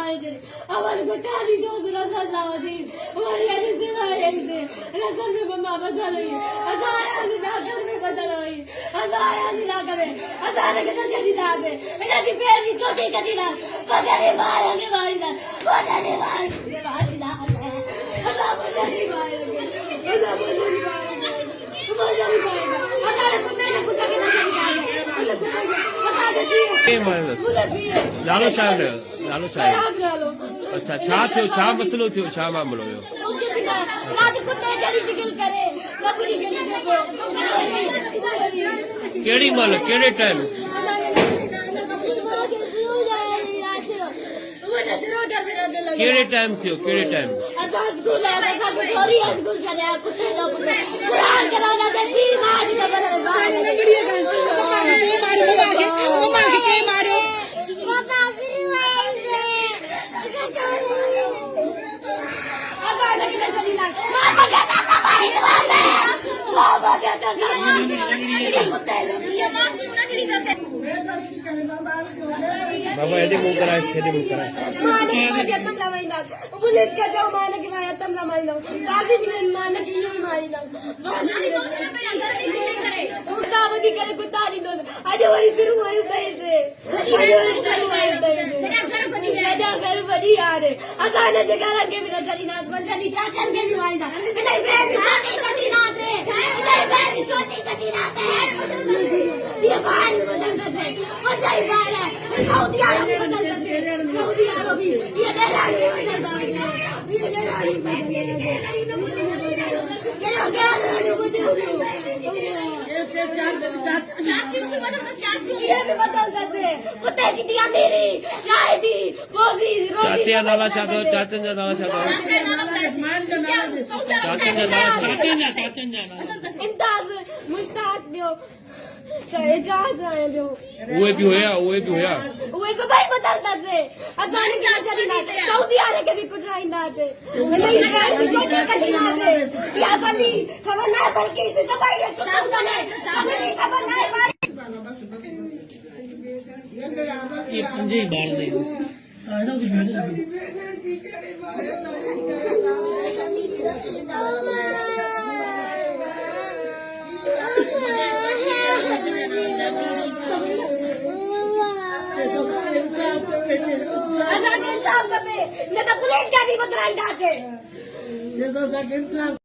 मारे हमारे को ताली दो रसा लावदी हमारे ऐसे से आएंगे रसल में मम्मा बदल हुई अजाया से नाकर में बदल हुई अजाया से नाकर में अजाया के नशे दी दादे इन्हें दी पैर की चोटी करी ना बजाने मारेंगे मारेंगे बजाने मारेंगे अजा बजाने मारेंगे अजा बजाने मारेंगे बजाने मारेंगे अजाया कुत्ते के नशे दी लालो साहब लालो साहब अच्छा छा थियो छा मसलो थियो छा मामलो हुयो रात कुत्ते जड़ी निकल करे कबूरी गली देखो केड़ी माल केड़े टाइम केड़े टाइम थियो केड़े टाइम असा स्कूल है असा गोरी स्कूल चले कुत्ते का कुरान कराना दे भी मार दे बाहर लगड़ी का वो मार के मारो पापा फिर मार से असा लगी ना चली ना मार बजाता था मारी मार दे मार बजाता था कुत्ते ये मासी उनकड़ी का से बाबा एडी मुंह कराए छेदी मुंह कराए माने की बात तम ना माइना पुलिस का जाओ माने की बात तम ना माइना काजी भी माने की यूं माइना कुत्ता बदी करे कुत्ता नहीं दो आज वरी शुरू हुई पैसे घर बड़ी यार अचानक जगह लगे बिना चली ना बंजानी चाचा के भी माइना नहीं बेटी छोटी कदी ना से नहीं बेटी छोटी कदी ना से ये बाहर बदलता है बचाई बाहर है सऊदी अरब में बदलता है सऊदी अरब भी ये डेरारी में बदलता है ये डेरारी में क्या चाची को बदलता चाची ये भी बदलता है कुत्ते जी दिया मेरी लाए दी रोजी रोजी चाचा नाला चाचा चाचा नाला चाचा इम्ताज मुश्ताक दियो एजाज आए जो वो भी होया वो सब भाई बदलता से अचानक क्या चली ना सऊदी अरब के भी कुछ नहीं ना से नहीं गाड़ी छोटी कटी ना से या बली खबर ना बल्कि से सब भाई छोटा होता है खबर नहीं ये पंजे ही बाल दे आना तो भेज इंसाफ करे न तो पुलिस का भी बदला डाके जैसा इंसाफ